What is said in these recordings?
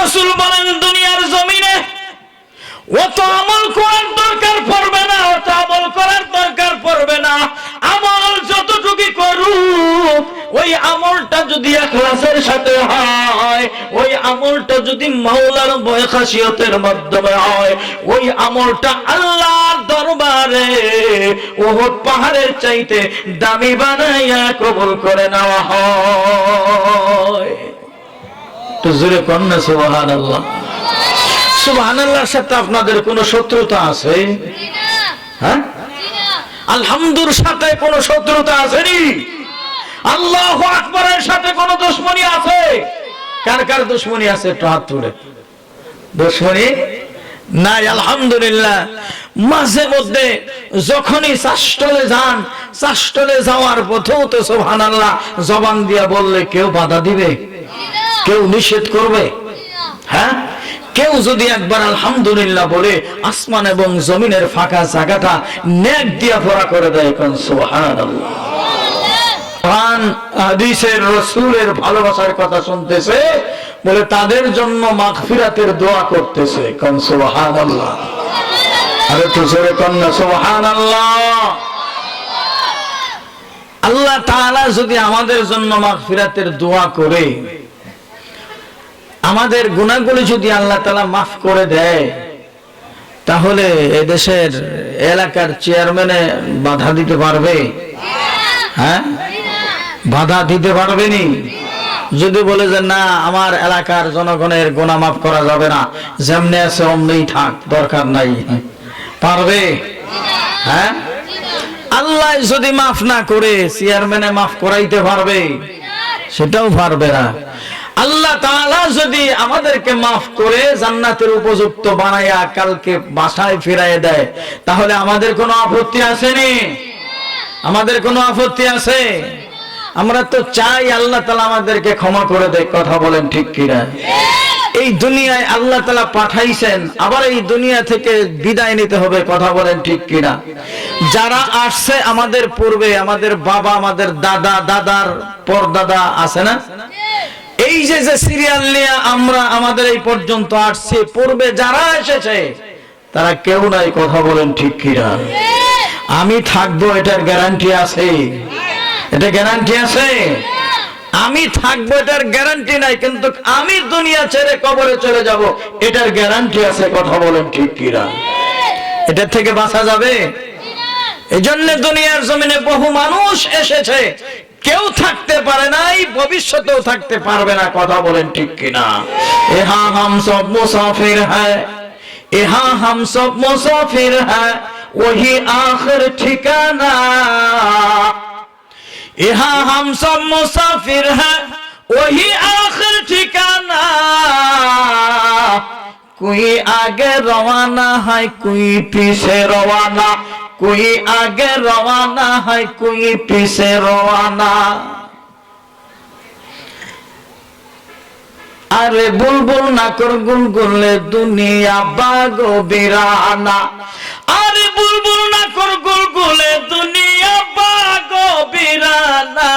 রাসূল বলেন দুনিয়ার জমিনে অত আমল করার দরকার পড়বে না, অত আমল করার দরকার পড়বে না। আমল যতটুকু করুক, ওই আমলটা যদি ইখলাসের সাথে হয়, ওই আমলটা যদি মাওলার ভয় খাসিয়তের মাধ্যমে হয়, ওই আমলটা আল্লাহর দরবারে উহুদ পাহাড়ের চাইতে দামি বানাইয়া কবুল করে নেওয়া হয়। তো জোরে কন্যা সুবহানাল্লাহ। সুবহানাল্লাহর সাথে আপনাদের কোনো শত্রুতা আছে? হ্যাঁ, আলহামদুর সাথে কোনো শত্রুতা আছে নি? আল্লাহু আকবারের সাথে কোনো দুশমনি আছে? কার কার দুশমনি আছে একটু হাত তুলে। দুশমনি নাই আলহামদুলিল্লাহ। মাঝে মধ্যে যখনই চাষটলে যান, চাষটলে যাওয়ার পথেও তো সুবহানাল্লাহ জবান দিয়া বললে কেউ বাধা দিবে? কেউ নিষেধ করবে? হ্যাঁ, কেউ যদি একবার আলহামদুলিল্লাহ বলে আসমান এবং জমিনের ফাঁকা জায়গাটা নেক দিয়া ভরা করে দেয়, কোন সুবহানাল্লাহ। কোরআন হাদিসের রাসূলের ভালোবাসার কথা শুনতেছে বলে তাদের জন্য মাগফিরাতের দোয়া করতেছে, কোন সুবহানাল্লাহ। আরে তো জোরে কোন না সুবহানাল্লাহ। আল্লাহ তাআলা যদি আমাদের জন্য মাগফিরাতের দোয়া করে, আমাদের গুনাহগুলো যদি আল্লাহ তাআলা মাফ করে দেয়, তাহলে এই দেশের এলাকার চেয়ারম্যানে বাধা দিতে পারবে? হ্যাঁ, বাধা দিতে পারবে নি? যদি বলে যে না, আমার এলাকার জনগণের গুনাহ মাফ করা যাবে না, যেমনি আছে অমনিই থাক, দরকার নাই, পারবে? হ্যাঁ, আল্লাহ যদি মাফ না করে চেয়ারম্যানে মাফ করাইতে পারবে? সেটাও পারবে না। আল্লাহ তাআলা যদি আমাদেরকে মাফ করে জান্নাতের উপযুক্ত বানায়া কালকে বাসায় ফিরাইয়ে দেয়, তাহলে আমাদের কোনো আপত্তি আছে নি? আমাদের কোনো আপত্তি আছে? আমরা তো চাই আল্লাহ তাআলা আমাদেরকে ক্ষমা করে দেয়, কথা বলেন ঠিক কিনা? এই দুনিয়ায় আল্লাহ তাআলা পাঠাইছেন, আবার এই দুনিয়া থেকে বিদায় নিতে হবে, কথা বলেন ঠিক কিনা? যারা আসছে আমাদের পূর্বে, আমাদের বাবা, আমাদের দাদা, দাদার পর দাদা আছে না, এই যে সিরিয়াল নিয়ে আমরা আমাদের এই পর্যন্ত আসছে, পূর্বে যারা এসেছে তারা কেউ নাই, কথা বলেন ঠিক কিনা? আমি থাকবো এটার গ্যারান্টি আছে? এটা গ্যারান্টি আছে? আমি থাকবো এটার গ্যারান্টি নাই, কিন্তু আমি দুনিয়া ছেড়ে কবরে চলে যাব এটার গ্যারান্টি আছে, কথা বলেন ঠিক কিনা? এটা থেকে বাঁচা যাবে? এজন্য দুনিয়ার জমিনে বহু মানুষ এসেছে, কেউ থাকতে পারে নাই, ভবিষ্যতেও থাকতে পারবে না, কথা বলেন ঠিক কিনা? ইহা হাম সব মুসাফির হ্যায়, ইহা হাম সব মুসাফির হ্যায়, ওহি আখির ঠিকানা। ইহা হাম সব মুসাফির হ্যায়, ওহি আখির ঠিকানা। कोई आगे रवाना है, कोई पीछे रवाना, कोई आगे रवाना है, कोई पीछे रवाना। अरे बुलबुल ना कर गुलगुले दुनिया बागो बिराना। अरे बुलबुल ना कर गुलगुले दुनिया बागो बिराना।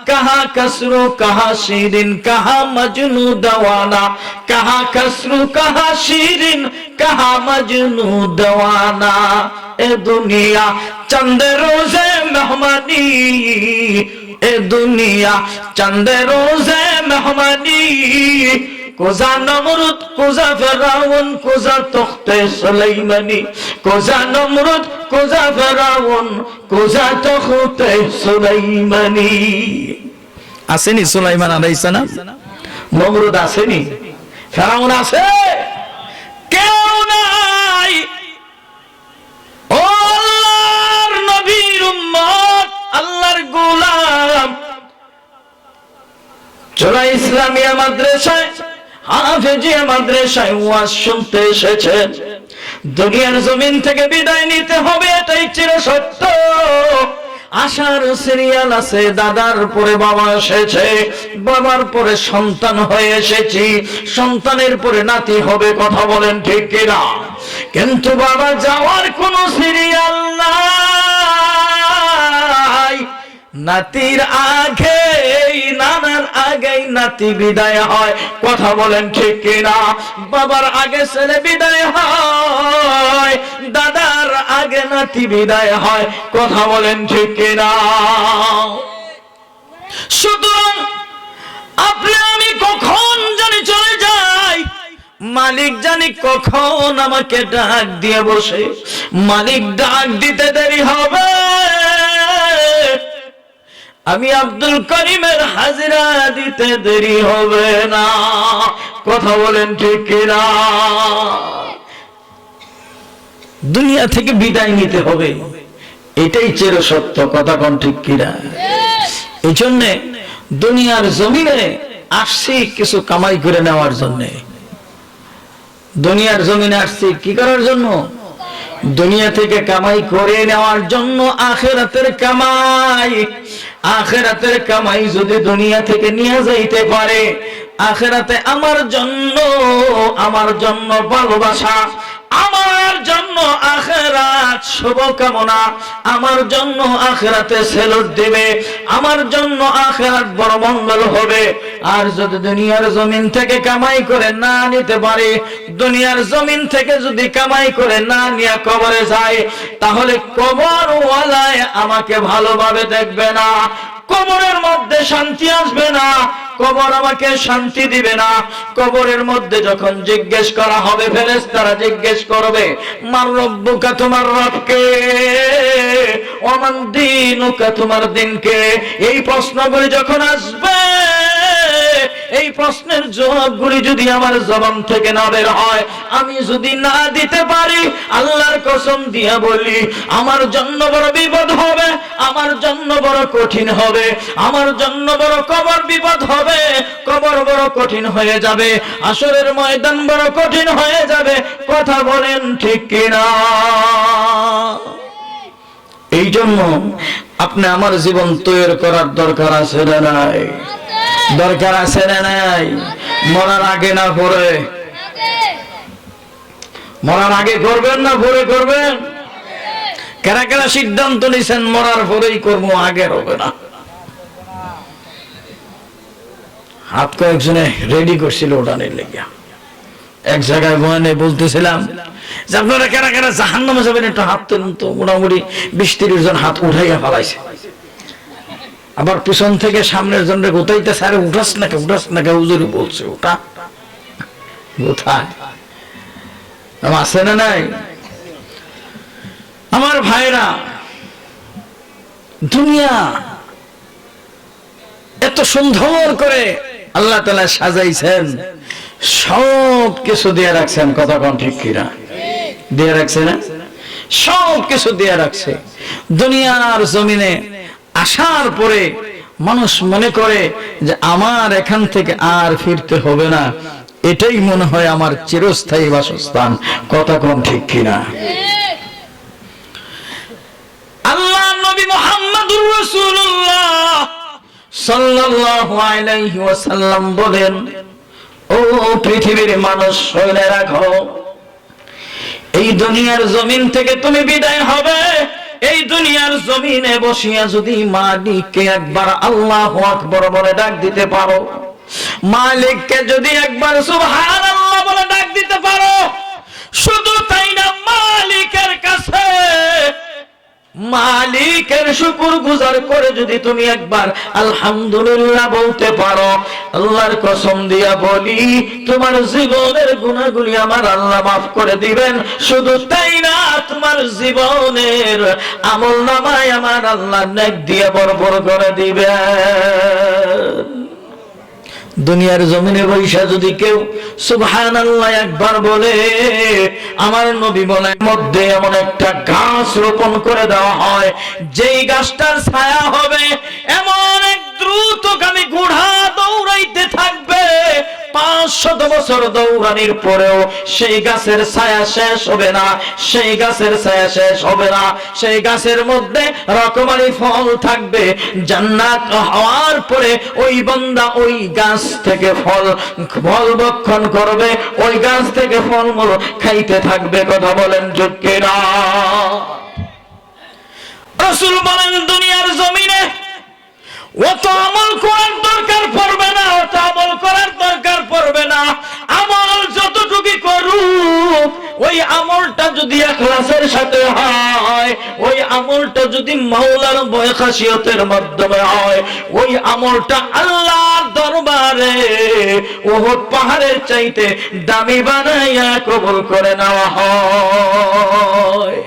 कहाँ कसरू कहाँ शीरिन कहाँ मजनू दवाना, कहाँ कसरू कहाँ शीरिन कहाँ मजनू दवाना। ए दुनिया चंद रोजे मेहमानी, ए दुनिया चंद रोजे मेहमानी। कोजा नमरुद कोजा फिरौन कोजा तख्ते सुलेमानी, कोजा नमरुद कोजा फिरौन कोजा तख्ते सुलेमानी। আসেনি সুলাইমান আলাইহিস সালাম? নমরুদ আসেনি? ফেরাউন আছে? কেউ নাই। ও আল্লাহর নবীর উম্মত, আল্লাহর গোলাম, চোরা ইসলামিয়া মাদ্রাসায়, হাফেজিয়া মাদ্রাসায় ওয়াজ শুনতে এসেছেন। দুনিয়ার জমিন থেকে বিদায় নিতে হবে, এটাই চিরসত্য। আশার সিরিয়াল আছে, দাদার পরে বাবা এসেছে, বাবার পরে সন্তান হয়ে এসেছি, সন্তানের পরে নাতি হবে, কথা বলেন ঠিক কিনা? কিন্তু বাবা যাওয়ার কোন সিরিয়াল নাই, নাতির আগে নানার আগে নাতি বিদায় হয়, কথা বলেন ঠিক কিনা? বাবার আগে ছেলে বিদায় হয়, দাদার আগে নাতি বিদায় হয়, কথা বলেন ঠিক কিনা? সুতরাং আপনি আমি কখন জানি চলে যাই, মালিক জানি কখন আমাকে ডাক দিয়ে বসে। মালিক ডাক দিতে দেরি হবে, আমি আব্দুল করিমের হাজিরা দিতে দেরি হবে না, কথা বলেন ঠিক কিনা? দুনিয়া থেকে বিদায় নিতে হবে, এটাই চির সত্য, কথা কোন ঠিক কিনা? এই জন্য দুনিয়ার জমিনে আসছি কিছু কামাই করে নেওয়ার জন্য। দুনিয়ার জমিনে আসছি কি করার জন্য? দুনিয়া থেকে কামাই করে নেওয়ার জন্য। আখিরাতের কামাই, আখিরাতের কামাই যদি দুনিয়া থেকে নিয়ে যাইতে পারে, আখিরাতে আমার জন্য ভালোবাসা, আমার জন্য আখিরাত শুভকামনা, আমার জন্য আখিরাতে সেলুট দেবে, আমার জন্য আখিরাত বড় মঙ্গল হবে। আর যদি দুনিয়ার জমিন থেকে কামাই করে না নিতে পারে, দুনিয়ার জমিন থেকে যদি কামাই করে না নিয়ে কবরে যায়, তাহলে কবরওয়ালায় আমাকে ভালোভাবে দেখবে না, কবরের মধ্যে শান্তি আসবে না, কবর আমাকে শান্তি দিবে না। কবরের মধ্যে যখন জিজ্ঞেস করা হবে, ফেরেশতারা জিজ্ঞেস করবে, মার রব্বুকা, তোমার রবকে, ওমান দীনুকা, তোমার দিনকে। এই প্রশ্নগুলি যখন আসবে, এই প্রশ্নের জবাবগুলি যদি আমার জবান থেকে না বের হয়, আমি যদি না দিতে পারি, আল্লাহর কসম দিয়া বলি, আমার জন্য বড় বিপদ হবে, আমার জন্য বড় কঠিন হবে, আমার জন্য বড় কবর বিপদ হবে, কবর বড় কঠিন হয়ে যাবে, হাসরের ময়দান বড় কঠিন হয়ে যাবে, কথা বলেন ঠিক কিনা? এই জন্য আপনি আমার জীবন তৈরি করার দরকার আছে না নাই? দরকার আছে না নাই? মরার আগে না পরে? মরার আগে করবেন না পরে করবেন? কারা কারা সিদ্ধান্ত নিছেন মরার পরেই করবো, আগে হবে না? হাত কয়েকজনে রেডি করছিল ওটানের লেগে। এক জায়গায় বয়ানে বলতেছিলাম যে আপনারা কারা কারা জাহান্নামে যাবেন, একটু হাত তুলুন তো। মোটামুটি 20-30 জন হাত উঠাইয়া ফেলাইছে। আবার পিছন থেকে সামনের জনরে গোতাইতেছে, আরে উঠাস নাকি, উঠাস নাকি, হুজুর বলছে ওটা। কোথায় আছে না নাই? আমার ভাইরা, দুনিয়া এত সুন্দর করে আল্লাহ তাআলা সাজাইছেন, সব কিছু দিয়ে রাখছেন, কথা কোন ঠিক কিনা? দিয়ে রাখছে না? সব কিছু দিয়ে রাখছে। দুনিয়ার জমিনে আসার পরে মানুষ মনে করে যে আমার এখান থেকে আর ফিরতে হবে না, এটাই মনে হয় আমার চিরস্থায়ী বাসস্থান, কথা কোন ঠিক কিনা? আল্লাহ নবী মুহাম্মদুর রাসূলুল্লাহ সাল্লাল্লাহু আলাইহি ওয়াসাল্লাম বলেন, ও পৃথিবীর মানুষ, শুনে রাখো, এই দুনিয়ার জমিন থেকে তুমি বিদায় হবে, এই দুনিয়ার জমিনে বসিয়া যদি মালিককে একবার আল্লাহু আকবার বলে ডাক দিতে পারো, মালিককে যদি একবার সুবহানাল্লাহ বলে ডাক দিতে পারো, শুধু তাই না, মালিকের কাছে মালিকের শুকর গুজার করে যদি তুমি একবার আলহামদুলিল্লাহ বলতে পারো, আল্লাহর কসম দিয়া বলি, তোমার জীবনের গুনাহগুলি আমার আল্লাহ মাফ করে দিবেন। শুধু তাই না, তোমার জীবনের আমলনামায় আমার আল্লাহ নেক দিয়ে ভরপুর করে দিবেন। দুনিয়ার জমিনে বৈশা যদি কেউ সুবহানাল্লাহ একবার বলে, আমার নবী বলেন, মধ্যে এমন একটা গাছ রোপণ করে দেওয়া হয়, যেই গাছটার ছায়া হবে এমন এক দ্রুতগামী ঘোড়া দৌড়াইতে থাকবে, 500 বছর দৌড়ানির পরেও সেই গাছের ছায়া শেষ হবে না, সেই গাছের ছায়া শেষ হবে না, সেই গাছের মধ্যে রকমারি ফল থাকবে। জান্নাত হওয়ার পরে ওই বান্দা ওই গাছ থেকে ফল ভক্ষণ করবে, ওই গাছ থেকে ফলমূল খাইতে থাকবে, কথা বলেন ঠিক কিনা? রাসূল বলেন, দুনিয়ার জমিনে অত আমল করার দরকার পড়বে না, অত আমল করার দরকার পড়বে না। আমল যতটুকু করুক, ওই আমলটা যদি ইখলাসের সাথে হয়, ওই আমলটা যদি মাওলার ভয় খাসিয়তের মাধ্যমে হয়, ওই আমলটা আল্লাহর দরবারে উহুদ পাহাড়ের চাইতে দামি বানাইয়া কবুল করে নেওয়া হয়।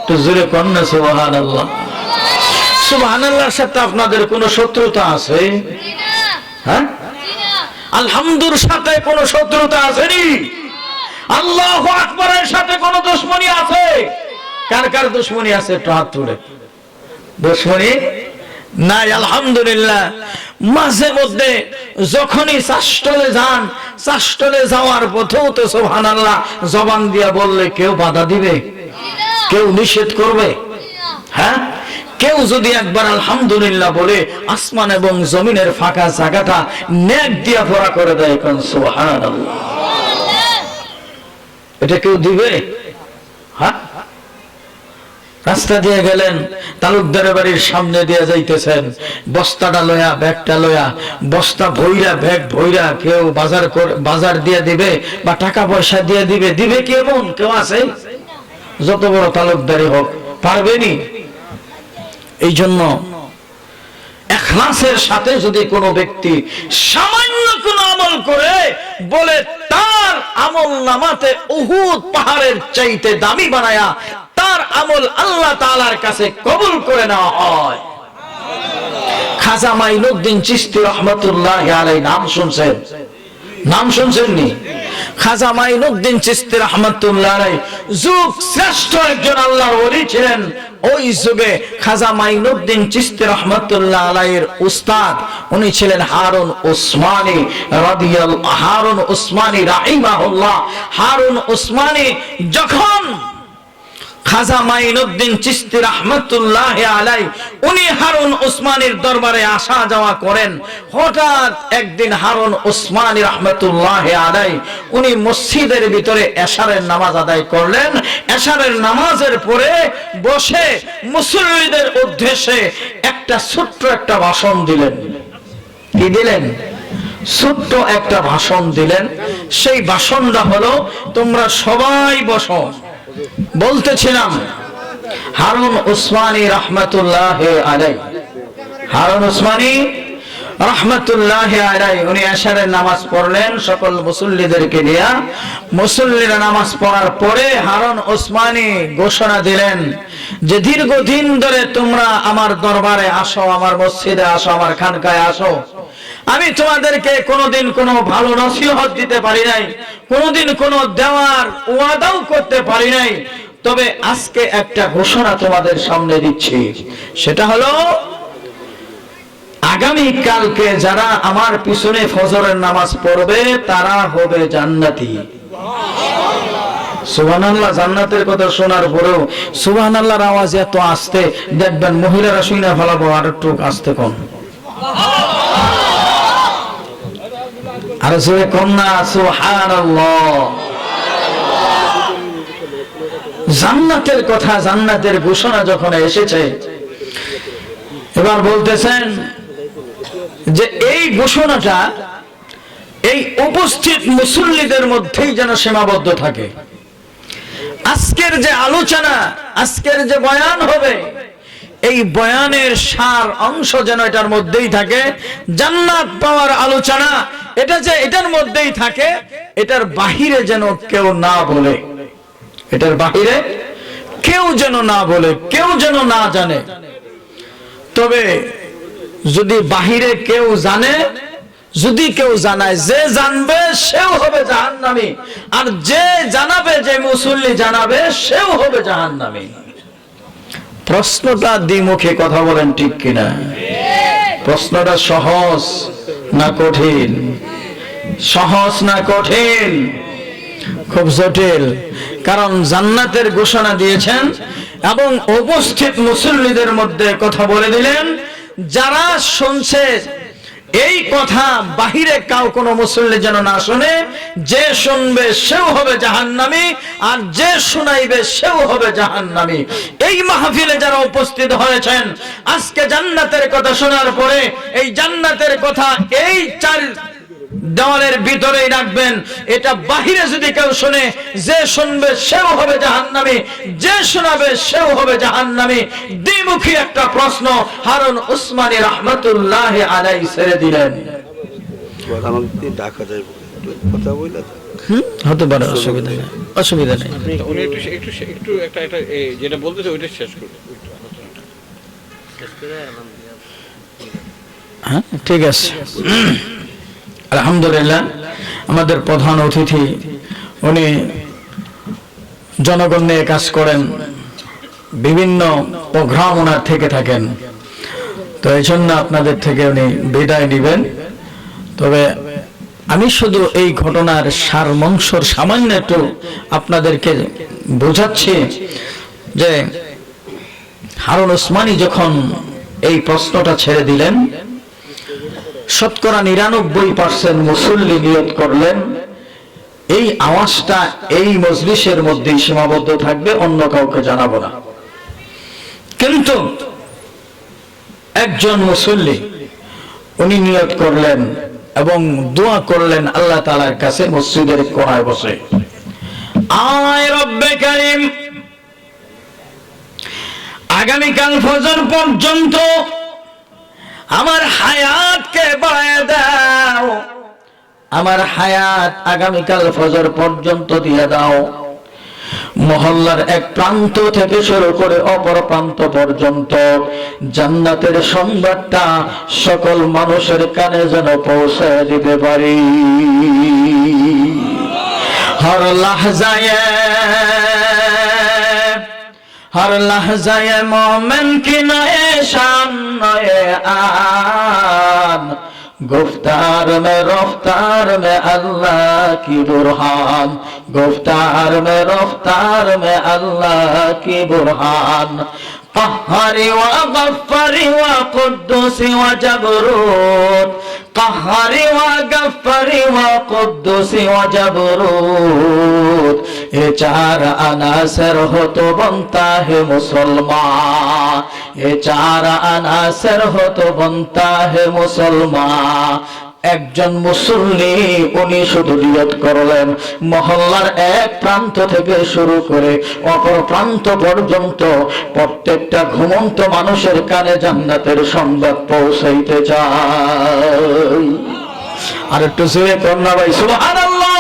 তো জোরে কন্যা সুবহানাল্লাহ। সুবহানাল্লাহর সাথে আপনাদের কোনো শত্রুতা আছে? হ্যাঁ, আলহামদুর সাথে কোনো শত্রুতা আছে নি? আল্লাহু আকবারের সাথে কোনো দুশমনি আছে? কার কার দুশমনি আছে একটু হাত তুলে। দুশমনি নাই আলহামদুলিল্লাহ। মাঝে মধ্যে যখনই চাষটলে যান, চাষটলে যাওয়ার পথেও তো সুবহানাল্লাহ জবান দিয়া বললে কেউ বাধা দিবে? কেউ নিষেধ করবে? হ্যাঁ, কেউ যদি একবার আলহামদুলিল্লাহ বলে আসমান এবং জমিনের ফাঁকা জায়গাটা নেক দিয়া ভরা করে দেয়, কোন সুবহানাল্লাহ, এটা কেউ দিবে? হ্যাঁ, রাস্তা দিয়ে গেলেন, তালুকদারের বাড়ির সামনে দিয়ে যাইতেছেন, বস্তাটা লয়া, ব্যাগটা লয়া, বস্তা ভইরা, ব্যাগ ভইরা কেউ বাজার দিয়ে দিবে বা টাকা পয়সা দিয়ে দিবে? দিবে কি এমন কেউ আছে? যত বড় তালুকদারি হোক, পারবেনি। এই জন্য ইখলাসের সাথে যদি কোনো ব্যক্তি সামান্য কোনো আমল করে, বলে তার আমল নামাতে উহুদ পাহাড়ের চাইতে দামি বানায়া তার আমল আল্লাহ তাআলার কাছে কবুল করে নেওয়া হয়। খাজা মাইনুদ্দিন চিশতি রাহমাতুল্লাহি আলাইহি নাম শুনছেন? নাম শুনছেন নি? খাজা মাইনুদ্দিন চিশতি রাহমাতুল্লাহি আলাইহি যুগ শ্রেষ্ঠ একজন আল্লাহর ওলি ছিলেন। ওই যুগে খাজা মাইনুদ্দিন চিশতি রাহমাতুল্লাহি আলাইহির উস্তাদ উনি ছিলেন হারুন উসমানী রাদিয়াল্লাহু, হারুন উসমানী রাহিমাহুল্লাহ। হারুন উসমানী যখন খাজা মাইনুদ্দিন চিশতি রাহমাতুল্লাহি আলাইহি উনি হারুন উসমানীর দরবারে আসা যাওয়া করেন, হঠাৎ একদিন হারুন উসমানী রাহমাতুল্লাহি আলাইহি উনি মসজিদের ভিতরে এশারের নামাজ আদায় করলেন। এশারের নামাজের পরে বসে মুসল্লিদের উদ্দেশ্যে একটা ছোট্ট একটা ভাষণ দিলেন। কি দিলেন? ছোট্ট একটা ভাষণ দিলেন। সেই ভাষণটা হলো, তোমরা সবাই বসো। বলতেছিলাম হারুন উসমানী রাহমাতুল্লাহি আলাইহি, হারুন উসমানী রাহমাতুল্লাহি আলাইহি উনি এশারের নামাজ পড়লেন সকল মুসল্লিদেরকে নিয়ে। মুসল্লিরা নামাজ পড়ার পরে হারুন উসমানী ঘোষণা দিলেন যে দীর্ঘদিন ধরে তোমরা আমার দরবারে আসো, আমার মসজিদে আসো, আমার খানকায় আসো। আমি তোমাদেরকে কোনোদিন কোনো ভালো নসিহত দিতে পারি নাই, কোনোদিন কোনো দেওয়ার ওয়াদাও করতে পারি নাই। তবে আজকে একটা ঘোষণা তোমাদের সামনে দিচ্ছি, সেটা হলো আগামী কালকে যারা আমার পিছনে ফজরের নামাজ পড়বে তারা হবে জান্নাতি। সুবহানাল্লাহ। জান্নাতের কথা শোনার পরেও সুবহানাল্লাহর আওয়াজ এত আস্তে, দেখবেন মহিলারা শুনে ফেলাবো আর একটু আস্তে কম। আর জোরে কন্যা সুবহানাল্লাহ। জান্নাতের কথা, জান্নাতের ঘোষণা যখন এসেছে, এবার বলতেছেন যে এই ঘোষণাটা এই উপস্থিত মুসল্লিদের মধ্যেই যেন সীমাবদ্ধ থাকে। আজকের যে আলোচনা, আজকের যে বয়ান হবে, এই বয়ানের সার অংশ যেন এটার মধ্যেই থাকে। জান্নাত পাওয়ার আলোচনা এটা যে এটার মধ্যেই থাকে, এটার বাহিরে যেন কেউ না বলে, এটার বাহিরে কেউ যেন না বলে, কেউ যেন না জানে। তবে যদি বাহিরে কেউ জানে, যদি কেউ জানায়, যে জানবে সেও হবে জাহান্নামী, আর যে জানাবে, যে মুসল্লি জানাবে সেও হবে জাহান্নামী। প্রশ্নটা দ্বিমুখী, কথা বলেন ঠিক কিনা? প্রশ্নটা সহজ না কঠিন? সহজ না কঠিন? খুব জটিল। কারণ জান্নাতের ঘোষণা দিয়েছেন এবং উপস্থিত মুসল্লিদের মধ্যে কথা বলে দিলেন, যারা শুনছে এই কথা বাহিরে কাউ কোনো মুসল্লি যেন না শুনে। যে শুনবে সেও হবে জাহান্নামী, আর যে শুনাইবে সেও হবে জাহান্নামী। এই মাহফিলে যারা উপস্থিত হয়েছেন, আজকে জান্নাতের কথা শোনার পরে এই জান্নাতের কথা এই চার দেওয়ালের ভিতরেই রাখবেন। এটা বাহিরে যদি কেউ শুনে, যে শুনবে সেও হবে জাহান্নামী, যে শোনাবে সেও হবে জাহান্নামী। দ্বিমুখী একটা প্রশ্ন হারুন উসমানী রাহমাতুল্লাহি আলাইহি ছেড়ে দিলেন। আমাকে ডাকা যায় কথা বলে হতে পারে, অসুবিধা নেই, অসুবিধা নেই। উনি একটু একটা যেটা বলতেছে ওইটা শেষ করুন। হ্যাঁ, ঠিক আছে। আলহামদুলিল্লাহ, আমাদের প্রধান অতিথি উনি জনগণ নিয়ে কাজ করেন, বিভিন্ন প্রোগ্রাম ওনার থেকে থাকেন, তো এই জন্য আপনাদের থেকে উনি বিদায় নেবেন। তবে আমি শুধু এই ঘটনার সারমংশর সামান্য একটু আপনাদেরকে বোঝাচ্ছি যে হারুন উসমানী যখন এই প্রশ্নটা ছেড়ে দিলেন, শতকরা 99% মুসল্লি নিয়ত করলেন এই আওয়াজটা এই মজলিসের মধ্যেই সীমাবদ্ধ থাকবে, অন্য কাউকে জানাবো না। কিন্তু একজন মুসল্লি উনি নিয়ত করলেন এবং দোয়া করলেন আল্লাহ তাআলার কাছে মসজিদের কোণায় বসে, আয় রব্বে কারীম, আগামীকাল ফজর পর্যন্ত আমার হায়াতকে বাড়ায় দাও, আমার হায়াত আগামীকাল ফজর পর্যন্ত দিয়ে দাও। মহল্লার এক প্রান্ত থেকে শুরু করে অপর প্রান্ত পর্যন্ত জান্নাতের সংবাদটা সকল মানুষের কানে যেন পৌঁছে দিতে পারি। হর লাহজায়ে মোমেন কি নয়ে শান নয়ে আন, गुफ्तार में रफ्तार में अल्लाह की बुरहान, गुफ्तार में रफ्तार में अल्लाह की बुरहान। قهري وغفري وقدسي وجبروت, قهري وغفري وقدسي وجبروت, ये चार अनासर हो तो बनता है मुसलमान, ये चार अनासर हो तो बनता है मुसलमान। একজন মুসল্লি উনি শুধু নিয়ত করলেন মহল্লার এক প্রান্ত থেকে শুরু করে অপর প্রান্ত পর্যন্ত প্রত্যেকটা ঘুমন্ত মানুষের কানে জান্নাতের সংবাদ পৌঁছাইতে চাই। আর একটু জোরে কন্যা ভাই সুবহানাল্লাহ।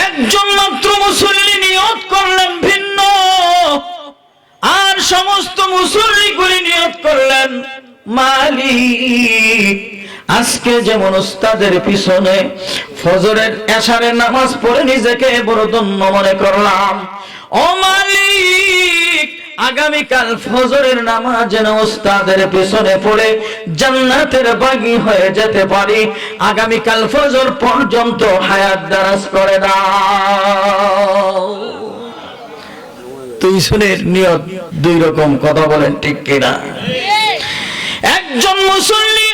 একজন মাত্র মুসল্লি নিয়ত করলেন ভিন্ন, আর সমস্ত মুসল্লিগুলি নিয়ত করলেন মালিক, আজকে যেমন উস্তাদের পিছনে ফজরের এশারের নামাজ পড়ে নিজেকে বড় ধন্য মনে করলাম, ও মালিক আগামীকাল ফজরের নামাজ যেন উস্তাদের পিছনে পড়ে জান্নাতের বাগী হয়ে যেতে পারি, আগামীকাল ফজর পর্যন্ত হায়াত দারাজ করে দাও। তুই শুনে নিয়ত দুই রকম, কথা বলেন ঠিক কিনা? একজন মুসল্লি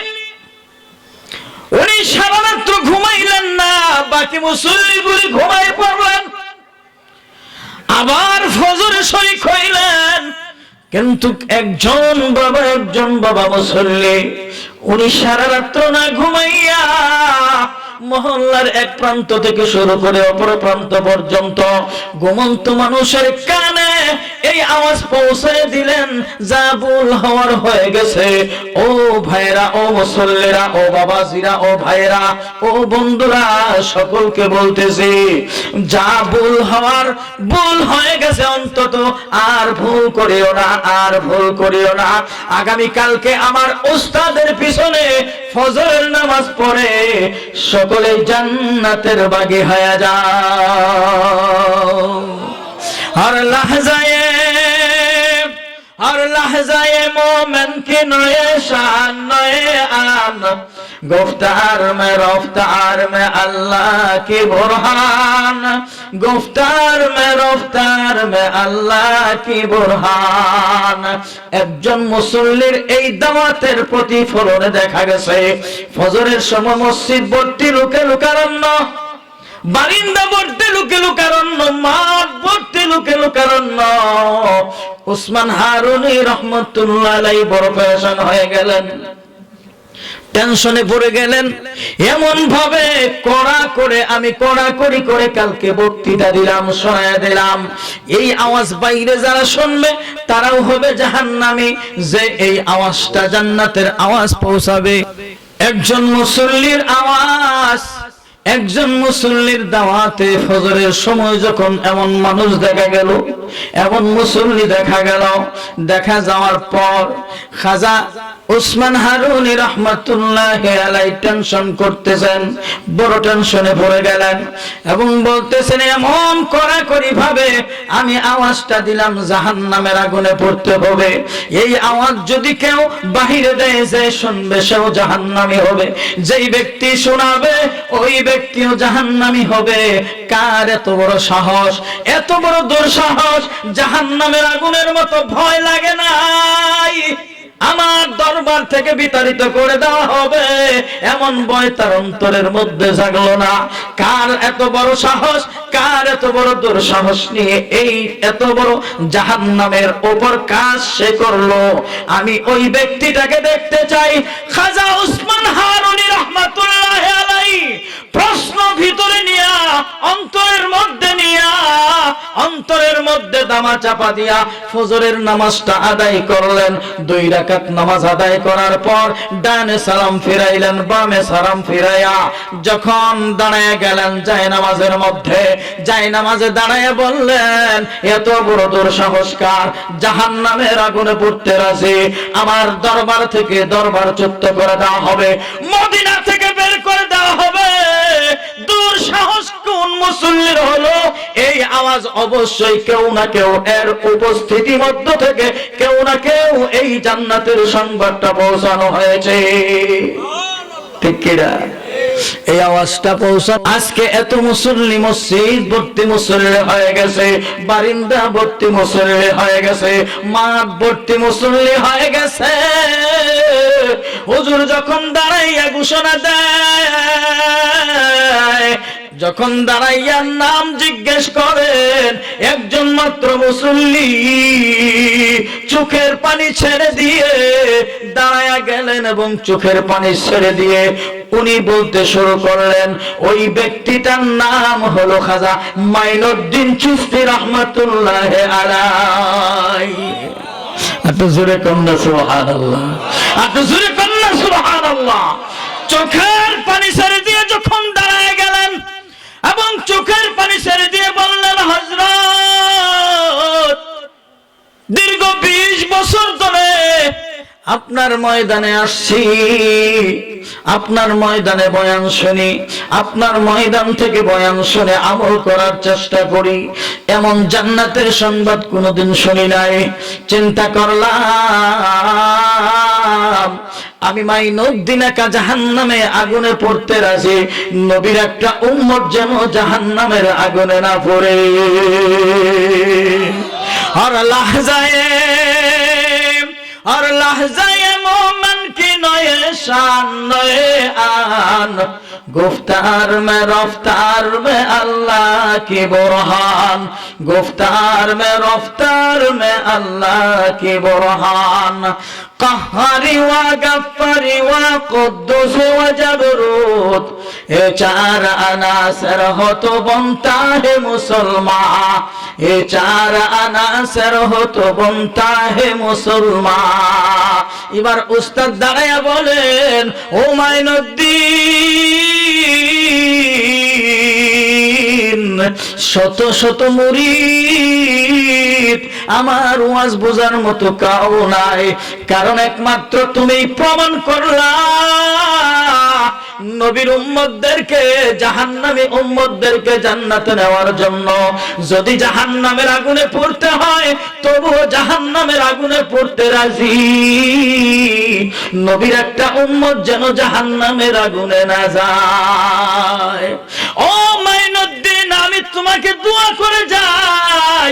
উনি সারা রাত্র ঘুমাইলেন না, বাকি মুসল্লিগুলি ঘুমাই পড়লেন, আবার ফজরে শরীক হইলেন। কিন্তু একজন বাবা মুসল্লি উনি সারা রাত্র না ঘুমাইয়া মহল্লার এক প্রান্ত থেকে শুরু করে অপর প্রান্ত পর্যন্ত ঘুমন্ত মানুষের কানে এই আওয়াজ পৌঁছে দিলেন, যা ভুল হওয়ার হয়ে গেছে। ও ভাইরা, ও মুসল্লিরা, ও বাবাজিরা, ও ভাইরা, ও বন্ধুরা, সকলকে বলতেছি যা ভুল হওয়ার ভুল হয়ে গেছে, অন্তত আর ভুল করিও না, আর ভুল করিও না। আগামীকালকে আমার উস্তাদের পিছনে ফজরের নামাজ পড়ে সকলে জান্নাতের বাগী হয়ে যাও। हर लहजाए मोमेन की नए शान नए आन, गुफ्तार में अल्लाह की बुरहान, गुफ्तार में अल्लाह की बुरहान। একজন মুসল্লির এই দাওয়াতের প্রতিফলনে দেখা গেছে ফজরের সময় মসজিদ ভর্তি লোকে লোকারণ্য, বারিন্দা ভর্তি লোকে লোকারণ্য, মাঠ ভর্তি লোকে লোকারণ্য। উসমান হারুনি রহমতুল্লাহ আলাইহি বড় পেরেশান হয়ে গেলেন, টেনশনে পড়ে গেলেন। এমন ভাবে আমি কড়াকড়ি করে কালকে বক্তৃতা দিলাম, শোনায়া দিলাম, এই আওয়াজ বাইরে যারা শুনবে তারাও হবে জাহান্নামী, যে এই আওয়াজটা জান্নাতের আওয়াজ পৌঁছাবে। একজন মুসল্লির আওয়াজ, একজন মুসল্লির দাওয়াতে ফজরের সময় যখন এমন মানুষ দেখা গেল, এমন মুসল্লি দেখা গেল, দেখা যাওয়ার পর খাজা উসমান হারুনি রহমাতুল্লাহি আলাইহি টেনশন করতেছেন, বড় টেনশনে পড়ে গেলেন এবং বলতেছেন এমন কড়াকড়ি ভাবে আমি আওয়াজটা দিলাম জাহান্নামের আগুনে পড়তে হবে। এই আওয়াজ যদি কেউ বাহিরে দেয়, যে শুনবে সেও জাহান্নামী হবে, যেই ব্যক্তি শোনাবে ওই ব্যক্তিও জাহান্নামী হবে। কার এত বড় সাহস, এত বড় দুঃসাহস! জাহান্নামের আগুনের মতো ভয় লাগে নাই, আমার দরবার থেকে বিতাড়িত করে দেওয়া হবে এমন ভয় তার অন্তরের মধ্যে জাগলো না। কার এত বড় সাহস, কার এত বড় দুঃসাহস নিয়ে এই এত বড় জাহান্নামের উপর কাজ সে করলো? আমি ওই ব্যক্তিটাকে দেখতে চাই। খাজা উসমান হারুনি রহমাতুল্লাহি আলাইহি প্রশ্ন ভিতরে নিয়া, অন্তরের মধ্যে নিয়া, অন্তরের মধ্যে দামা চাপা দিয়া ফজরের নামাজটা আদায় করলেন। 2 রাকাত নামাজ আদায় করার পর ডানে সালাম ফিরাইলেন, বামে সালাম ফিরাইয়া যখন দাঁড়ায় গেলেন জায়নামাজের মধ্যে, জায়নামাজে দাঁড়ায় বললেন এত বড় দুঃসাহস কার? জাহান্নামের আগুনে পড়তে রাজি, আমার দরবার থেকে দরবারচ্যুত করে দেওয়া হবে, মদিনা থেকে বের করে দেওয়া হবে। দুঃসাহস কোন মুসল্লির হলো? এই আওয়াজ অবশ্যই কেউ না কেউ এর উপস্থিতি মধ্য থেকে কেউ না কেউ এই জান্নাতের সংবাদটা পৌঁছানো হয়েছে, ঠিক কিনা? এই আওয়াজটা পৌঁছা। আজকে এত মুসল্লি মসজিদ ভর্তি মুসল্লি হয়ে গেছে, বারিন্দা ভর্তি মুসল্লি হয়ে গেছে, মাঠ ভর্তি মুসল্লি হয়ে গেছে। হুজুর যখন দাঁড়াইয়া ঘোষণা দেয়, যখন দাঁড়াইয়া নাম জিজ্ঞেস করেন, একজন মাত্র মুসল্লি চোখের পানি ছেড়ে দিয়ে দাঁড়ায়া গেলেন এবং চোখের পানি ছেড়ে দিয়ে উনি বলতে শুরু করলেন, ওই ব্যক্তিটার নাম হলো খাজা মাইনুদ্দিন চিশতি রহমাতুল্লাহি আলাইহি। এত জোরে কন্যা সুবহানাল্লাহ, এত জোরে কন্যা সুবহানাল্লাহ। চোখের পানি ছেড়ে দিয়ে যখন দাঁড়ায় গেলেন এবং চোখের পানি ছেড়ে দিয়ে বললেন, হযরত দীর্ঘ 20 বছর ধরে আপনার ময়দানে আসছি, আপনার ময়দানে বয়ান শুনি, আপনার ময়দান থেকে বয়ান শুনে আমল করার চেষ্টা করি, এমন জান্নাতের সংবাদ কোনোদিন শুনি নাই। চিন্তা করলাম আমি মাইনুদ্দিন একা জাহান্নামে আগুনে পড়তে রাজি, নবীর একটা উম্মত যেন জাহান্নামের আগুনে না পড়ে। আর লহজায়ে মোমেন কি নয়ে শান নয়ে আন, गुफ्तार में रफ्तार में अल्लाह की बुरहान, गुफ्तार में रफ्तार में अल्लाह की बुरहान। कहरी व गफ्फारी व कुद्दूस व जबरूत, ये 4 अनासर हो तो बनता है मुसलमान, ये 4 अनासर हो तो बनता है मुसलमान। এবার উস্তাদ দাঁড়ায়া বলেন, ও মাইনুদ্দিন, শত শত মুরিদ, আমার ওয়াজ বোঝার মতো কাউ নাই, কারণ একমাত্র তুমি প্রমাণ করলা নবীর উম্মতদেরকে জাহান্নামী উম্মতদেরকে জান্নাতে নেওয়ার জন্য যদি জাহান্নামের আগুনে পড়তে হয় তবুও জাহান্নামের আগুনে পড়তে রাজি। নবীর একটা উম্মত যেন জাহান্নামের আগুনে না যায়। ও মাইনুদ্দিন, আমি তোমাকে দোয়া করে যাই।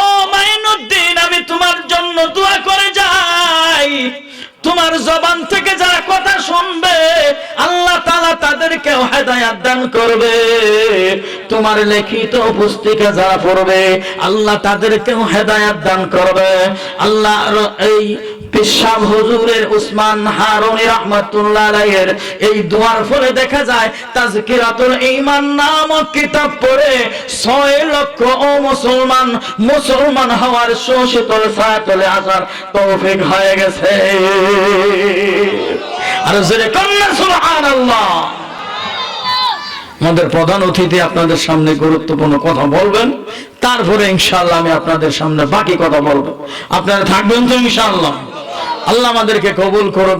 ও মাইনুদ্দিন, আমি তোমার জন্য দোয়া করে যাই। তোমার জবান থেকে যারা কথা শুনবে আল্লাহ তাআলা তাদেরকেও হেদায়েত দান করবে। তোমার লিখিত পুস্তিকা যারা পড়বে আল্লাহ তাদেরকেও হেদায়েত দান করবে। আল্লাহর এই পেশাব হুজুরের উসমান হারুনি রাহমাতুল্লাহ আলাইহির এই দোয়ার ফলে দেখা যায় তাজকিরাতুল ঈমান নামক কিতাব পড়ে 6 লক্ষ ও মুসলমান হওয়ার সুশীতল ছায়াতলে আসার তৌফিক হয়ে গেছে। আর জোরে কন্যা সুবহানাল্লাহ। আমাদের প্রধান অতিথি আপনাদের সামনে গুরুত্বপূর্ণ কথা বলবেন, তারপরে ইনশাআল্লাহ আমি আপনাদের সামনে বাকি কথা বলবো। আপনারা থাকবেন তো ইনশাআল্লাহ? আল্লাহ আমাদেরকে কবুল করুক।